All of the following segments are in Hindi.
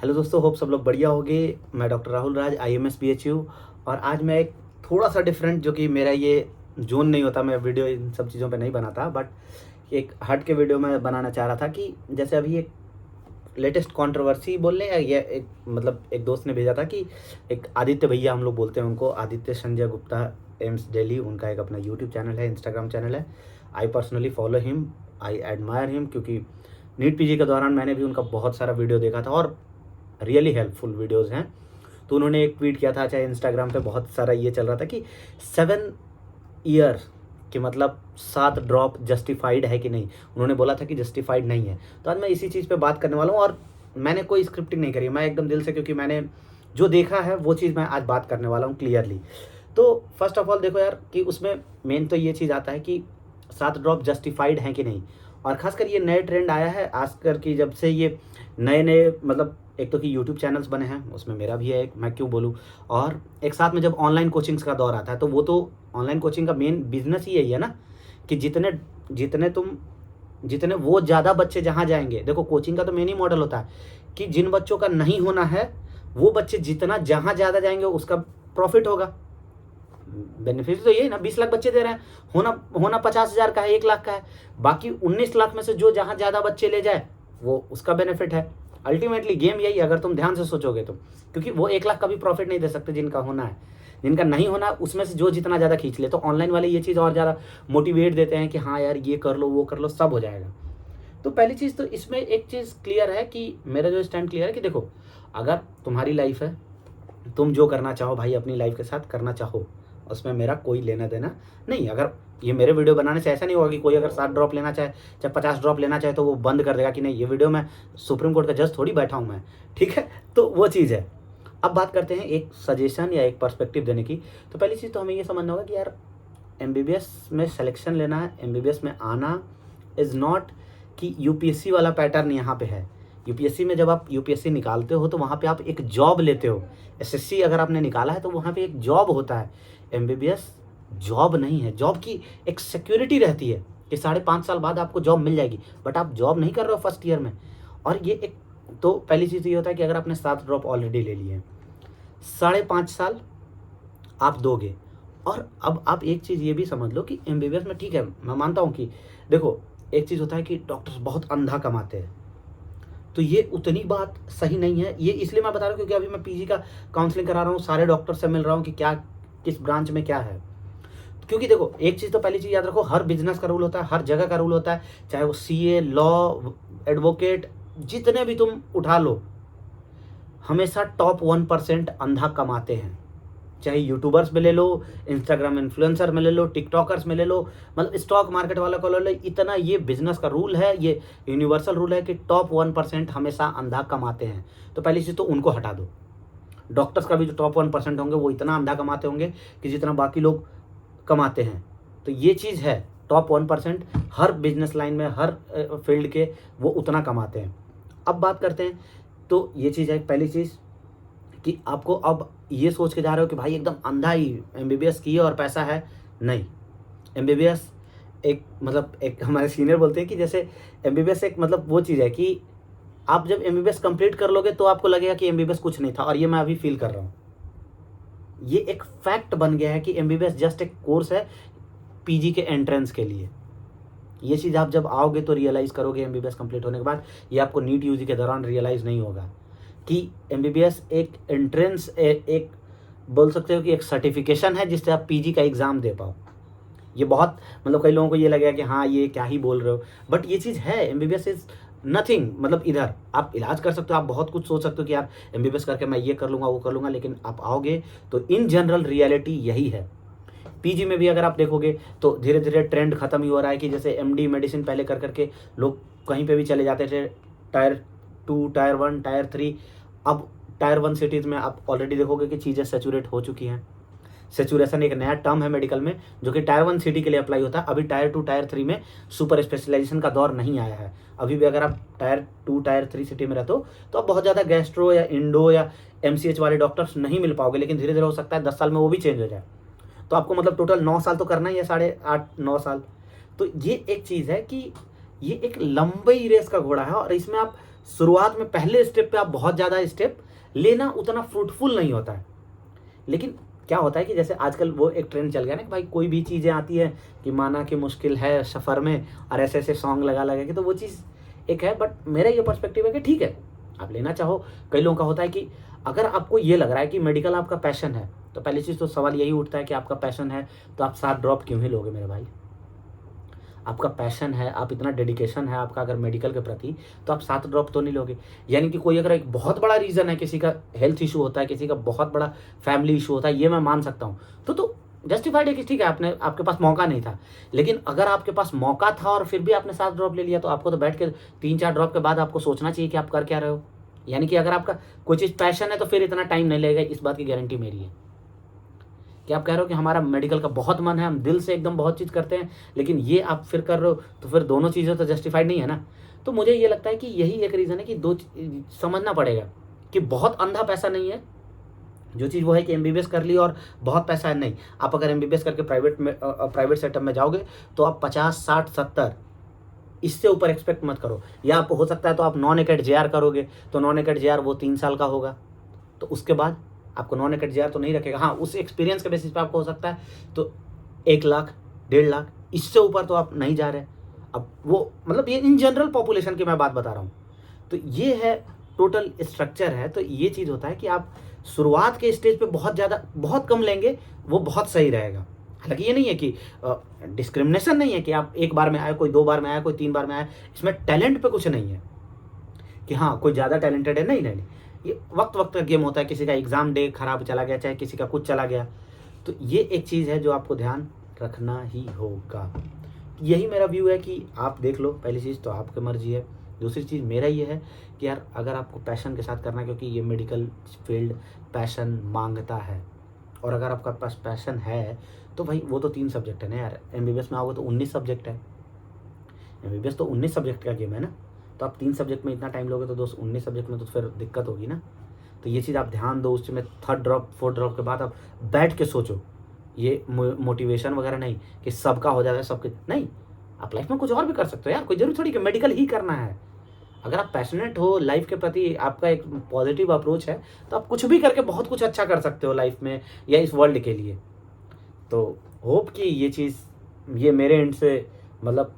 हेलो दोस्तों, होप सब लोग बढ़िया होंगे। मैं doctor Rahul Raj, IMS PHU। और आज मैं एक थोड़ा सा डिफरेंट, जो कि मेरा ये जोन नहीं होता, मैं वीडियो इन सब चीज़ों पे नहीं बनाता, बट एक हट के वीडियो मैं बनाना चाह रहा था कि जैसे अभी एक लेटेस्ट कंट्रोवर्सी बोल लें, या ये एक मतलब एक दोस्त ने भेजा था कि एक आदित्य भैया, हम लोग बोलते हैं उनको, आदित्य संजय गुप्ता, एम्स दिल्ली, उनका एक अपना यूट्यूब चैनल है, इंस्टाग्राम चैनल है। I personally follow him, I admire him, क्योंकि नीट PG के दौरान मैंने भी उनका बहुत सारा वीडियो देखा था और रियली हेल्पफुल वीडियोज़ हैं। तो उन्होंने एक ट्वीट किया था, चाहे इंस्टाग्राम पे बहुत सारा ये चल रहा था कि 7 ईयर कि मतलब 7 ड्रॉप जस्टिफाइड है कि नहीं। उन्होंने बोला था कि जस्टिफाइड नहीं है। तो आज मैं इसी चीज़ पे बात करने वाला हूँ, और मैंने कोई स्क्रिप्टिंग नहीं करी, मैं एकदम दिल से, क्योंकि मैंने जो देखा है वो चीज़ मैं आज बात करने वाला हूँ क्लियरली। तो फर्स्ट ऑफ ऑल देखो यार, कि उसमें मेन तो ये चीज़ आता है कि 7 ड्रॉप जस्टिफाइड हैं कि नहीं। और ख़ासकर ये नए ट्रेंड आया है आजकल की, जब से ये नए नए मतलब एक तो कि यूट्यूब चैनल्स बने हैं, उसमें मेरा भी है एक, मैं क्यों बोलूँ। और एक साथ में जब ऑनलाइन कोचिंग्स का दौर आता है, तो वो तो ऑनलाइन कोचिंग का मेन बिजनेस ही यही है ना, कि जितने जितने तुम जितने वो ज़्यादा बच्चे जहाँ जाएंगे। देखो, कोचिंग का तो मेन ही मॉडल होता है कि जिन बच्चों का नहीं होना है, वो बच्चे जितना जहाँ ज़्यादा जाएंगे उसका प्रॉफिट होगा। बेनिफिट तो यही ना, 20 लाख बच्चे दे रहे हैं, होना होना 50,000 का है, 1 लाख का है, बाकी 19 लाख में से जो जहाँ ज़्यादा बच्चे ले जाए वो उसका बेनिफिट है। अल्टीमेटली गेम यही, अगर तुम ध्यान से सोचोगे तो, क्योंकि वो 1 लाख का भी प्रॉफिट नहीं दे सकते जिनका होना है। जिनका नहीं होना, उसमें से जो जितना ज़्यादा खींच ले। तो ऑनलाइन वाले ये चीज़ और ज़्यादा मोटिवेट देते हैं कि हाँ यार, ये कर लो, वो कर लो, सब हो जाएगा। तो पहली चीज़ तो इसमें एक चीज़ क्लियर है, कि मेरा जो स्टैंड क्लियर है कि देखो, अगर तुम्हारी लाइफ है, तुम जो करना चाहो भाई अपनी लाइफ के साथ करना चाहो, उसमें मेरा कोई लेना देना नहीं। अगर ये मेरे वीडियो बनाने से ऐसा नहीं होगा कि कोई अगर 7 ड्रॉप लेना चाहे, चाहे 50 ड्रॉप लेना चाहे, तो वो बंद कर देगा कि नहीं, ये वीडियो मैं सुप्रीम कोर्ट का जज थोड़ी बैठा हूँ मैं, ठीक है। तो वो चीज़ है। अब बात करते हैं एक सजेशन या एक पर्सपेक्टिव देने की। तो पहली चीज़ तो हमें ये समझना होगा कि यार, MBBS में सिलेक्शन लेना है, MBBS में आना इज़ नॉट कि UPSC वाला पैटर्न यहाँ पे है। UPSC में जब आप UPSC निकालते हो तो वहाँ पे आप एक जॉब लेते हो। SSC अगर आपने निकाला है तो वहाँ पे एक जॉब होता है। MBBS जॉब नहीं है। जॉब की एक सिक्योरिटी रहती है कि 5.5 साल बाद आपको जॉब मिल जाएगी, बट आप जॉब नहीं कर रहे हो फर्स्ट ईयर में। और ये एक, तो पहली चीज़ ये होता है कि अगर आपने 7 ड्रॉप ऑलरेडी ले लिए हैं, 5.5 साल आप दोगे। और अब आप एक चीज़ ये भी समझ लो कि MBBS में, ठीक है, मैं मानता हूँ कि देखो, एक चीज़ होता है कि डॉक्टर्स बहुत अंधा कमाते हैं, तो ये उतनी बात सही नहीं है। ये इसलिए मैं बता रहा हूँ क्योंकि अभी मैं PG का काउंसलिंग करा रहा हूँ, सारे डॉक्टर से मिल रहा हूँ कि क्या किस ब्रांच में क्या है। क्योंकि देखो, एक चीज़ तो पहली चीज़ याद रखो, हर बिजनेस का रूल होता है, हर जगह का रूल होता है, चाहे वो CA, लॉ, एडवोकेट, जितने भी तुम उठा लो, हमेशा टॉप 1% अंधा कमाते हैं। चाहे यूट्यूबर्स में ले लो, इंस्टाग्राम इन्फ्लुएंसर में ले लो, टिकटॉकर्स में ले लो, मतलब स्टॉक मार्केट वाला को ले लो, इतना ये बिजनेस का रूल है, ये यूनिवर्सल रूल है कि टॉप 1% हमेशा अंधा कमाते हैं। तो पहली चीज़ तो उनको हटा दो। डॉक्टर्स का भी जो टॉप 1% होंगे वो इतना अंधा कमाते होंगे कि जितना बाकी लोग कमाते हैं। तो ये चीज़ है, टॉप 1% हर बिजनेस लाइन में, हर फील्ड के, वो उतना कमाते हैं। अब बात करते हैं, तो ये चीज़ है पहली चीज़, कि आपको अब ये सोच के जा रहे हो कि भाई एकदम अंधा ही MBBS की है और पैसा है। नहीं, MBBS एक मतलब, एक हमारे सीनियर बोलते हैं कि जैसे MBBS एक मतलब वो चीज़ है कि आप जब MBBS कंप्लीट कर लोगे तो आपको लगेगा कि MBBS कुछ नहीं था। और ये मैं अभी फील कर रहा हूँ, ये एक फैक्ट बन गया है कि MBBS जस्ट एक कोर्स है PG के एंट्रेंस के लिए। ये चीज़ आप जब आओगे तो रियलाइज़ करोगे MBBS कंप्लीट होने के बाद। ये आपको नीट UG के दौरान रियलाइज़ नहीं होगा कि MBBS एक एंट्रेंस, एक बोल सकते हो कि एक सर्टिफिकेशन है जिससे आप PG का एग्ज़ाम दे पाओ। ये बहुत मतलब कई लोगों को ये लगेगा कि हाँ, ये क्या ही बोल रहे हो, बट ये चीज़ है। MBBS इज़ नथिंग, मतलब इधर आप इलाज कर सकते हो, आप बहुत कुछ सोच सकते हो कि यार MBBS करके मैं ये कर लूँगा, वो कर लूँगा, लेकिन आप आओगे तो इन जनरल रियलिटी यही है। PG में भी अगर आप देखोगे तो धीरे धीरे ट्रेंड खत्म ही हो रहा है कि जैसे MD मेडिसिन पहले कर करके लोग कहीं पे भी चले जाते थे, टायर 2, टायर 1, टायर 3। अब टायर 1 सिटीज़ में आप ऑलरेडी देखोगे कि चीज़ें सेचूरेट हो चुकी हैं। सेचुरेशन एक नया टर्म है मेडिकल में, जो कि टायर 1 सिटी के लिए अप्लाई होता है। अभी टायर 2, टायर 3 में सुपर स्पेशलाइजेशन का दौर नहीं आया है। अभी भी अगर आप टायर 2, टायर 3 सिटी में रहते हो तो आप बहुत ज़्यादा गैस्ट्रो या इंडो या MCH वाले डॉक्टर्स नहीं मिल पाओगे, लेकिन धीरे धीरे हो सकता है 10 साल में वो भी चेंज हो जाए। तो आपको मतलब टोटल 9 साल तो करना ही है, 8.5-9 साल। तो ये एक चीज़ है कि ये एक लंबी रेस का घोड़ा है, और इसमें आप शुरुआत में पहले स्टेप पे आप बहुत ज़्यादा स्टेप लेना उतना फ्रूटफुल नहीं होता है। लेकिन क्या होता है कि जैसे आजकल वो एक ट्रेंड चल गया ना कि भाई कोई भी चीज़ें आती है कि माना कि मुश्किल है सफ़र में, और ऐसे ऐसे सॉन्ग लगा लगा के, तो वो चीज़ एक है। बट मेरा ये पर्सपेक्टिव है कि ठीक है, आप लेना चाहो। कई लोगों का होता है कि अगर आपको ये लग रहा है कि मेडिकल आपका पैशन है, तो पहली चीज़ तो सवाल यही उठता है कि आपका पैशन है तो आप 7 ड्रॉप क्यों ही लोगे मेरे भाई। आपका पैशन है, आप इतना डेडिकेशन है आपका अगर मेडिकल के प्रति, तो आप 7 ड्रॉप तो नहीं लोगे। यानी कि कोई अगर एक बहुत बड़ा रीज़न है, किसी का हेल्थ इशू होता है, किसी का बहुत बड़ा फैमिली इशू होता है, ये मैं मान सकता हूँ, तो जस्टिफाइड है कि ठीक है आपने, आपके पास मौका नहीं था। लेकिन अगर आपके पास मौका था और फिर भी आपने 7 ड्रॉप ले लिया, तो आपको तो बैठ के 3-4 ड्रॉप के बाद आपको सोचना चाहिए कि आप कर क्या रहे हो। यानी कि अगर आपका कोई चीज़ पैशन है तो फिर इतना टाइम नहीं लगेगा, इस बात की गारंटी मेरी है। कि आप कह रहे हो कि हमारा मेडिकल का बहुत मन है, हम दिल से एकदम बहुत चीज़ करते हैं, लेकिन ये आप फिर कर रहे हो, तो फिर दोनों चीज़ें तो जस्टिफाइड नहीं है ना। तो मुझे ये लगता है कि यही एक रीज़न है कि समझना पड़ेगा कि बहुत अंधा पैसा नहीं है। जो चीज़ वो है कि एमबीबीएस कर ली और बहुत पैसा है, नहीं। आप अगर एमबीबीएस करके प्राइवेट सेटअप में जाओगे तो आप 50, 60, 70 इससे ऊपर एक्सपेक्ट मत करो। या आप हो सकता है तो आप नॉन एकेड जेआर करोगे, तो नॉन एकेड जेआर वो 3 साल का होगा, तो उसके बाद आपको नॉन एकेड जेआर तो नहीं रखेगा। हाँ, उस एक्सपीरियंस के बेसिस पे आपको हो सकता है तो 1 लाख, 1.5 लाख, इससे ऊपर तो आप नहीं जा रहे। अब वो मतलब ये इन जनरल पॉपुलेशन की मैं बात बता रहा हूँ। तो ये है टोटल स्ट्रक्चर है। तो ये चीज़ होता है कि आप शुरुआत के स्टेज पे बहुत कम लेंगे, वो बहुत सही रहेगा। हालांकि ये नहीं है कि डिस्क्रिमिनेशन नहीं है कि आप 1 बार में आए, कोई 2 बार में आया, कोई 3 बार में आया, इसमें टैलेंट पे कुछ नहीं है कि हाँ कोई ज़्यादा टैलेंटेड है, नहीं नहीं। ये वक्त वक्त का गेम होता है, किसी का एग्ज़ाम डे खराब चला गया, चाहे किसी का कुछ चला गया, तो ये एक चीज़ है जो आपको ध्यान रखना ही होगा। यही मेरा व्यू है कि आप देख लो, पहली चीज़ तो आपकी मर्जी है। दूसरी चीज़ मेरा ये है कि यार अगर आपको पैशन के साथ करना है, क्योंकि ये मेडिकल फील्ड पैशन मांगता है, और अगर आपका पास पैशन है तो भाई वो तो 3 सब्जेक्ट है ना यार। एमबीबीएस में आओगे तो 19 सब्जेक्ट है, एमबीबीएस तो 19 सब्जेक्ट का गेम है ना। तो आप 3 सब्जेक्ट में इतना टाइम लोगे तो दोस्त 19 सब्जेक्ट में तो फिर दिक्कत होगी ना। तो ये चीज़ आप ध्यान दो उस चीज़ में। 3rd ड्रॉप 4th ड्रॉप के बाद आप बैठ के सोचो। ये मोटिवेशन वगैरह नहीं कि सबका हो जाता है, सबके नहीं। आप लाइफ में कुछ और भी कर सकते हो यार, कोई जरूरी थोड़ी कि मेडिकल ही करना है। अगर आप पैशनेट हो लाइफ के प्रति, आपका एक पॉजिटिव अप्रोच है, तो आप कुछ भी करके बहुत कुछ अच्छा कर सकते हो लाइफ में या इस वर्ल्ड के लिए। तो होप कि ये चीज़, ये मेरे एंड से मतलब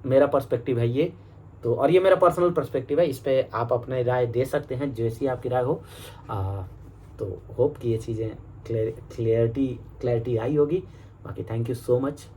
मेरा पर्सपेक्टिव है ये। तो और ये मेरा पर्सनल पर्सपेक्टिव है, इस पे आप अपने राय दे सकते हैं जैसी आपकी राय हो। तो होप कि ये चीज़ें क्लैरिटी आई होगी। बाकी थैंक यू सो मच।